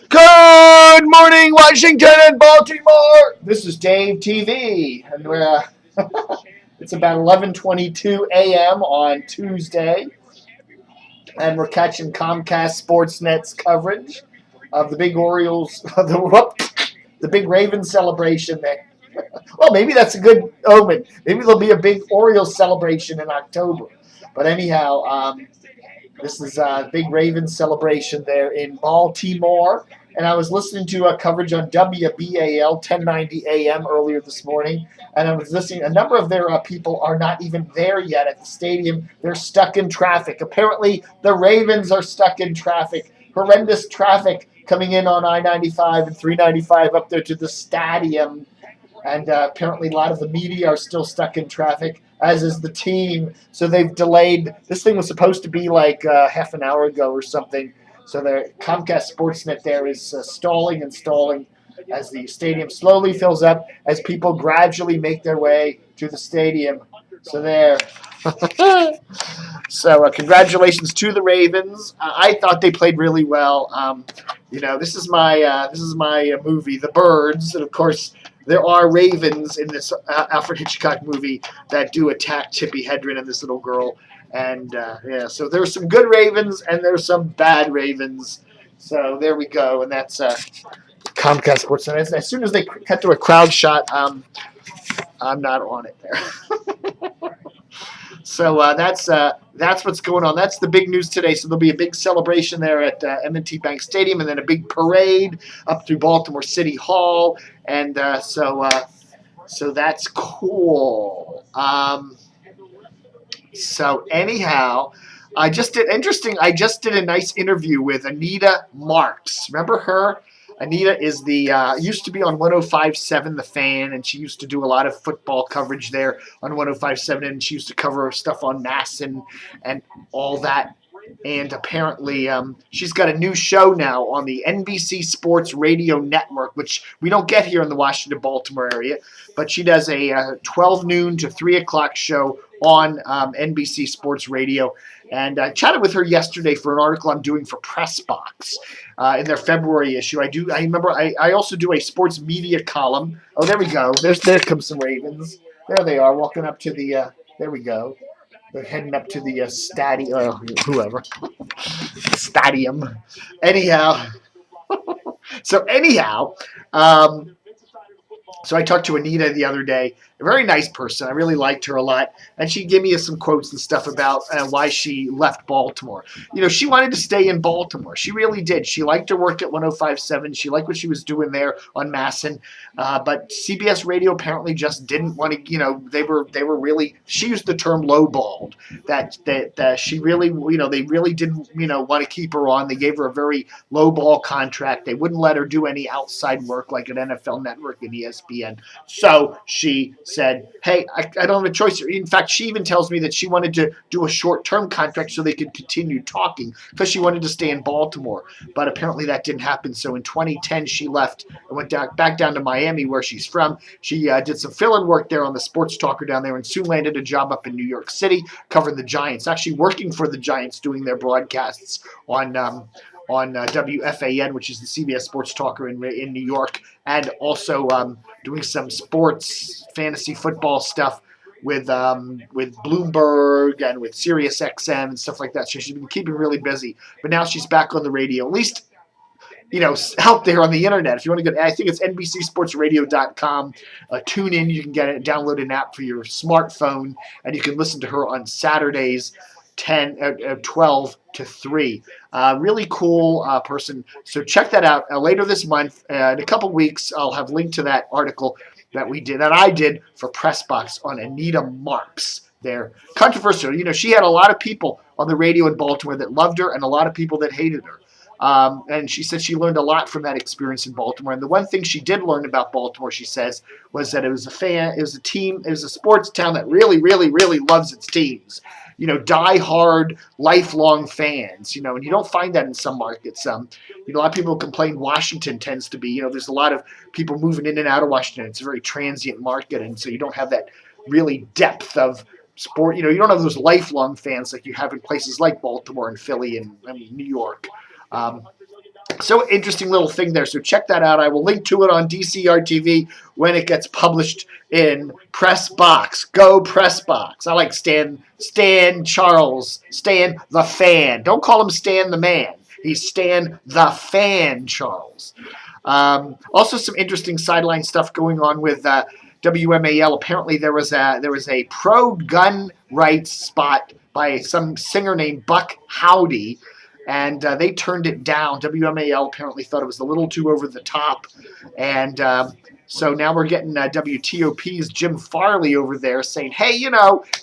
Good morning, Washington and Baltimore. This is Dave TV, and it's about 11:22 a.m. on Tuesday, and we're catching Comcast SportsNet's coverage of the big Orioles, the big Ravens celebration there. Well, maybe that's a good omen. Maybe there'll be a big Orioles celebration in October. But anyhow, this is a big Ravens celebration there in Baltimore. And I was listening to coverage on WMAL 1090 AM earlier this morning, and I was listening. A number of their people are not even there yet at the stadium. They're stuck in traffic. Apparently, the Ravens are stuck in traffic. Horrendous traffic coming in on I-95 and 395 up there to the stadium. And apparently a lot of the media are still stuck in traffic, as is the team. So they've delayed. This thing was supposed to be like half an hour ago or something. So the Comcast SportsNet there is stalling as the stadium slowly fills up, as people gradually make their way to the stadium. So there. So congratulations to the Ravens. I thought they played really well. This is my movie, The Birds, and of course there are ravens in this Alfred Hitchcock movie that do attack Tippi Hedren and this little girl. And, so there's some good Ravens and there's some bad Ravens. So there we go. And that's Comcast Sports. And as soon as they cut to a crowd shot, I'm not on it there. So that's what's going on. That's the big news today. So there'll be a big celebration there at M&T Bank Stadium, and then a big parade up through Baltimore City Hall. And so that's cool. So anyhow, I just did a nice interview with Anita Marks. Remember her? Anita is used to be on 105.7 The Fan, and she used to do a lot of football coverage there on 105.7, and she used to cover stuff on Masson and all that. And apparently she's got a new show now on the NBC Sports Radio network, which we don't get here in the Washington-Baltimore area, but she does a 12 noon to 3 o'clock show on NBC Sports Radio. And I chatted with her yesterday for an article I'm doing for Pressbox in their February issue. I also do a sports media column. Oh, there we go. There comes some Ravens. There they are, walking up to the. There we go. They're heading up to the stadium. Whoever. Stadium. Anyhow. So I talked to Anita the other day. A very nice person. I really liked her a lot. And she gave me some quotes and stuff about why she left Baltimore. She wanted to stay in Baltimore. She really did. She liked to work at 105.7. She liked what she was doing there on Masson. But CBS Radio apparently just didn't want to, they were really, she used the term lowballed. That she really, they really didn't, want to keep her on. They gave her a very lowball contract. They wouldn't let her do any outside work like an NFL Network and ESPN. So she said, hey, I don't have a choice. In fact, she even tells me that she wanted to do a short-term contract so they could continue talking because she wanted to stay in Baltimore. But apparently that didn't happen. So in 2010, she left and went back down to Miami, where she's from. She did some fill-in work there on the Sports Talker down there and soon landed a job up in New York City covering the Giants, actually working for the Giants, doing their broadcasts on WFAN, which is the CBS Sports Talker in New York, and also doing some sports fantasy football stuff with Bloomberg and with Sirius XM and stuff like that. So she's been keeping really busy. But now she's back on the radio, at least out there on the internet. If you want to go, I think it's NBCSportsRadio.com. Tune in. You can download an app for your smartphone, and you can listen to her on Saturdays, 12 to 3. Really cool person. So check that out. Later this month, in a couple weeks, I'll have linked to that article that I did for Pressbox on Anita Marks there. Controversial. She had a lot of people on the radio in Baltimore that loved her and a lot of people that hated her. And she said she learned a lot from that experience in Baltimore. And the one thing she did learn about Baltimore, she says, was that it was a sports town that really, really, really loves its teams. Die-hard, lifelong fans, and you don't find that in some markets. A lot of people complain Washington tends to be, there's a lot of people moving in and out of Washington. It's a very transient market, and so you don't have that really depth of sport. You don't have those lifelong fans like you have in places like Baltimore and Philly and New York. So interesting little thing there. So check that out. I will link to it on DCR TV when it gets published in Press Box. Go Press Box. I like Stan Charles, Stan the Fan. Don't call him Stan the Man. He's Stan the Fan Charles. Also, some interesting sideline stuff going on with WMAL. Apparently, there was a pro gun rights spot by some singer named Buck Howdy, and they turned it down. WMAL apparently thought it was a little too over the top, and so now we're getting WTOP's Jim Farley over there saying, hey,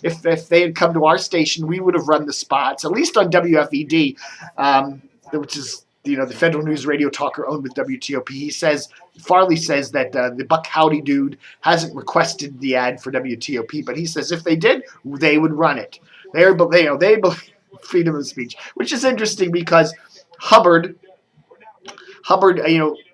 if they had come to our station, we would have run the spots, at least on WFED, which is the Federal News Radio talker owned with WTOP. Farley says that the Buck Howdy dude hasn't requested the ad for WTOP, but he says if they did, they would run it. They believe freedom of speech, which is interesting because Hubbard,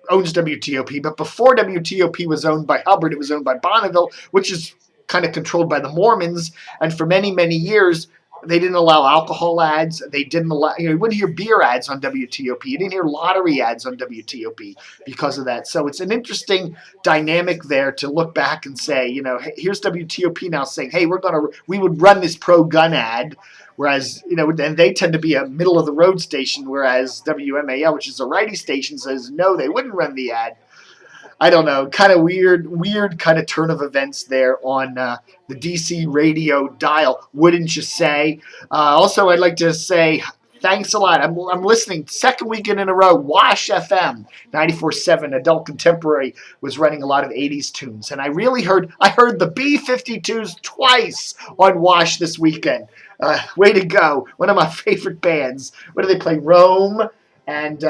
owns WTOP, but before WTOP was owned by Hubbard, it was owned by Bonneville, which is kind of controlled by the Mormons, and for many, many years, they didn't allow alcohol ads. They didn't allow, you wouldn't hear beer ads on WTOP. You didn't hear lottery ads on WTOP because of that. So it's an interesting dynamic there to look back and say, hey, here's WTOP now saying, hey, we would run this pro-gun ad, whereas, and they tend to be a middle-of-the-road station, whereas WMAL, which is a righty station, says, no, they wouldn't run the ad. I don't know, kind of weird kind of turn of events there on the DC radio dial, wouldn't you say? Also, I'd like to say thanks a lot. I'm listening second weekend in a row. Wash FM 94.7 Adult Contemporary was running a lot of 80s tunes, and I heard the B-52s twice on Wash this weekend. Way to go! One of my favorite bands. What do they play? Rome and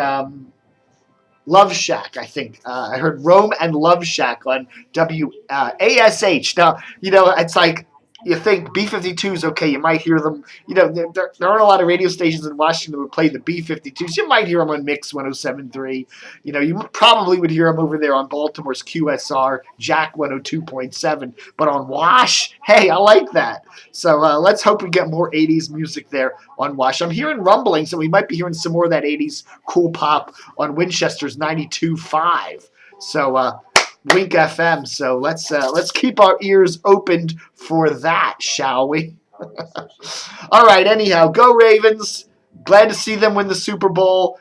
Love Shack, I think. I heard Rome and Love Shack on WASH. Now, it's like you think B-52s, okay, you might hear them. There aren't a lot of radio stations in Washington that would play the B-52s. You might hear them on Mix 107.3. You probably would hear them over there on Baltimore's QSR, Jack 102.7. But on Wash, hey, I like that. So let's hope we get more 80s music there on Wash. I'm hearing rumblings that we might be hearing some more of that 80s cool pop on Winchester's 92.5. So Wink FM. So let's keep our ears opened for that, shall we? All right. Anyhow, go Ravens. Glad to see them win the Super Bowl.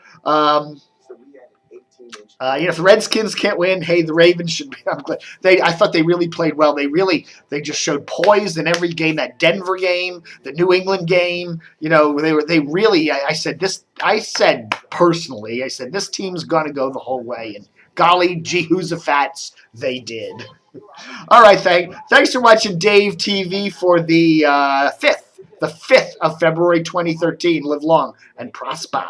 If the Redskins can't win, hey, the Ravens should be. I'm glad. I thought they really played well. They just showed poise in every game. That Denver game, the New England game. They really. I said personally, this team's gonna go the whole way, and golly Jehoshaphat's, they did. All right, thanks for watching Dave TV for the 5th of February 2013. Live long and prosper.